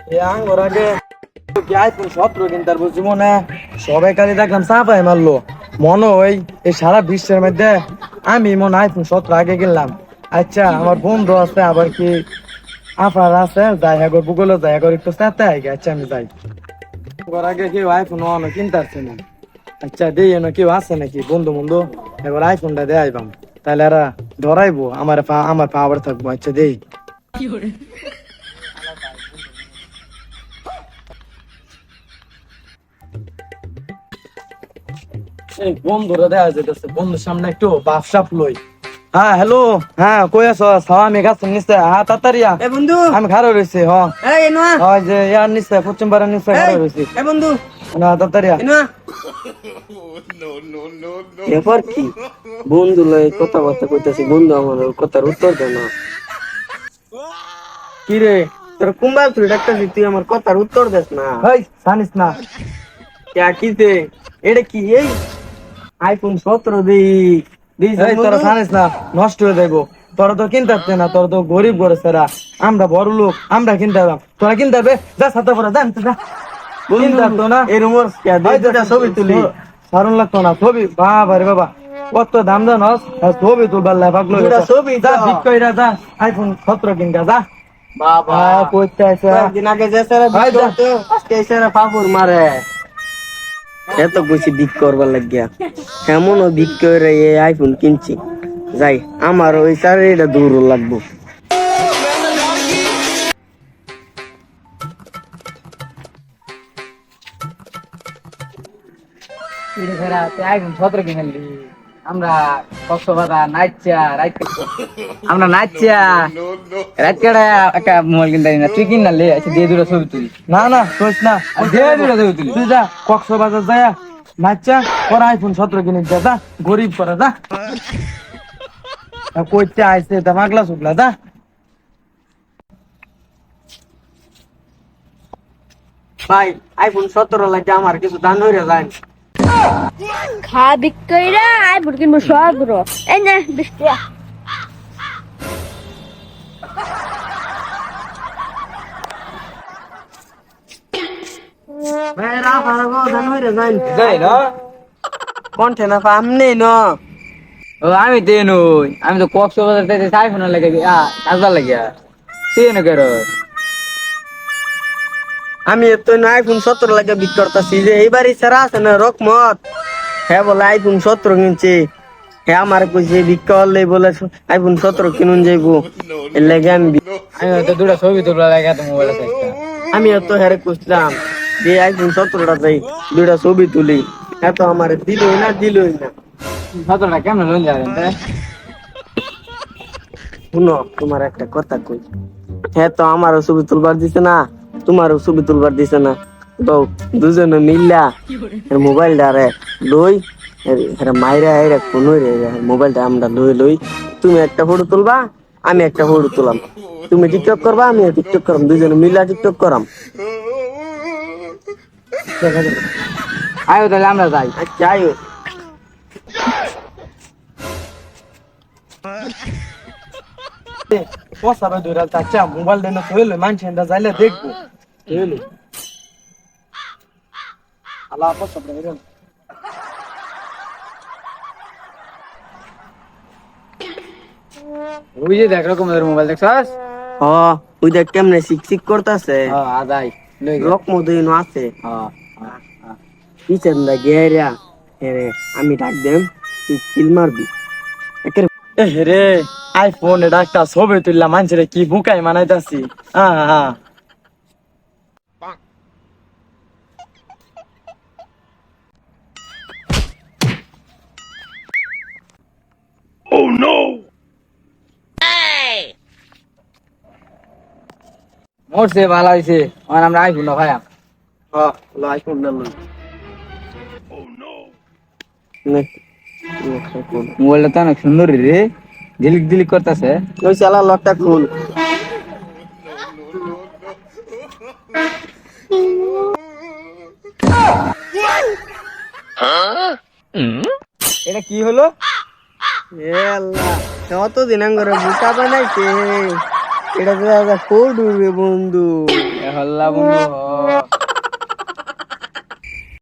আঙ্গর আগে আইফোন 17 কিনতার বুঝছি মনে সবাই খালি দেখলাম চাপাই মারলো মনে ওই এই সারা বিশ্বের মধ্যে আমি মনে আইফোন 17 আগে কিনলাম। আচ্ছা আমার বন্ধু আছে আবার কি আফার আছে যাই হ্যাঁ গুগলে যাই হ্যাঁ একটু চাতে আগে। আচ্ছা আমি যাই ওর আগে কেউ আইফোন অনো কিনতারছে না। আচ্ছা দেই এনে কেউ আছে নাকি বন্ধু বন্ধু এবার আইফোনটা দেয় আইবাম তাহলে এরা ধরাইবো আমার পাওয়ার থাকবো। আচ্ছা দেই এই বন্ধুরা দেখা যাইতেছে বন্ধুর সামনে একটু বাপসাপ লই। হ্যাঁ হ্যালো হ্যাঁ কই আছো আমি গাছ নিচে হ্যাঁ তাড়াতাড়িয়া এ বন্ধু আমি খারো রইছি এই এনুয়া হয় যে ইয়ার নিচে পশ্চিম পাড়ার নিচে খারো রইছি এ বন্ধু না তাড়াতাড়িয়া এনুয়া এরপর কি বন্ধু লয় কথা কথা কইতাছি বন্ধু আমার কথার উত্তর দে না। কি রে তোর কুম্বা তুই ডাকতাছিস তুই আমার কথার উত্তর দেস না। হেই জানিস না কিতে এটা কি এই আইফোন 17 দিস এই তোরা জানিস না নষ্ট হয়ে যাইবো। তোরা তো কিনতে পারছে না তোরা তো গরিব করে সেরা আমরা বড় লোক আমরা কিনতে পারলাম তোরা কিনতে পারবে যা ছাতা পরে জান কিনতে পারতো না এই রুমর ছবি তুলি সারুন লাগতো না ছবি বাবা রে বাবা কত দাম জানস ছবি তুলবার লাই পাগলো ছবি যা বিক্রয়রা যা আইফোন 17 কিনকা যা বাবা কইতে আছে দিন আগে যে স্যার আজকে স্যার পাপুর মারে এত বেশি বিক করবার লাগিয়া এমনও বিক করে এই আইফোন কিনছি যাই আমার ওই স্যার এটা দূর লাগবো। আইফোন 17 কিনলি আমরা কক্সবাজার নাইচা আমরা নাইচা রাত কাটা একটা মোবাইল কিনতে না তুই কিন না লে আচ্ছা দিয়ে দুটো ছবি তুলি না না কইস না দিয়ে দুটো ছবি তুলি তুই যা কক্সবাজার যায় নাচা ওর আইফোন 17 কিনে যা গরিব করে যা কইতে আইছে তা মাগলা শুকলা যা ভাই আইফোন 17 লাগে আমার কিছু দান হইরা যায় খা বিক্কইরা আই বুড়কিন মো সগর এই নে 20 টাকা ভাই রা ফারগো দান হইরা যায় যাই না কন্ঠে না পামনে ন ও আমি তো নই আমি তো কক্সবাজার থেকে আইফোন লাগে কাজবার লাগিয়া তুই না কেন আমি তো আইফোন 17 লাগে বিক করতেছি যে এইবারই সারা আছে না রকমত হ্যাঁ বলে আইফোন 17 কিনছে হ্যাঁ আমার কইছে বিক করলে বলে আইফোন 17 কিনুন যাইবো এর লাগে আমি তো দুটো ছবি তুলবা লাগে তো মোবাইল আছে আমি তো হ্যারে কইছিলাম যে আইফোন 17টা যাই দুইটা ছবি তুলি হ্যাঁ তো আমার দিলই না 17টা কেমন লোন যাবেন শুনো তোমার একটা কথা কই হ্যাঁ তো আমারও ছবি তুলবার দিছে না তোমারও ছবি তুলবার দিছে না তো দুজনে মিল্লা মোবাইলটা রে লই মাইরা হাইরা কোন মোবাইলটা আমরা লই তুমি একটা ফটো তুলবা আমি একটা ফটো তুলাম তুমি টিকটক করবা আমি টিকটক করাম দুজনে মিল্লা টিকটক করাম আয়ো তাহলে আমরা যাই আচ্ছা আয়ো পসাবে দুইরা চাচা মোবাইল দেন কইলে মানছেন যাইলে দেখবো কইলে আল্লাহ পসাবে দেন ওই যে দেখ রকম মোবাইল দেখছস হ ওই দেখ কেমনে শিক করতেছে হ্যাঁ আদাই লই লোক মদিন আছে হ্যাঁ পিছন দা গেরিয়া রে আমি ডাক দেম তুই কিল মারবি রে আইফোন এটা একটা ছবি তুললাম মানছে কি বুকাই মানাইতাছি হ্যাঁ মোরছে ভালো হইছে আর আমরা আইফোন না ভাইয়া হ্যাঁ আইফোন না লই নে মোবাইলটা তো অনেক সুন্দর রে ঝিলিক ঝিলিক করতেছে ওই শালা লকটা খুল এটা কি হলো এ আল্লাহ কত দিন করে বুকা বানাইছে এটা তো কোড উড়বে বন্ধু হল্লা বন্ধু হ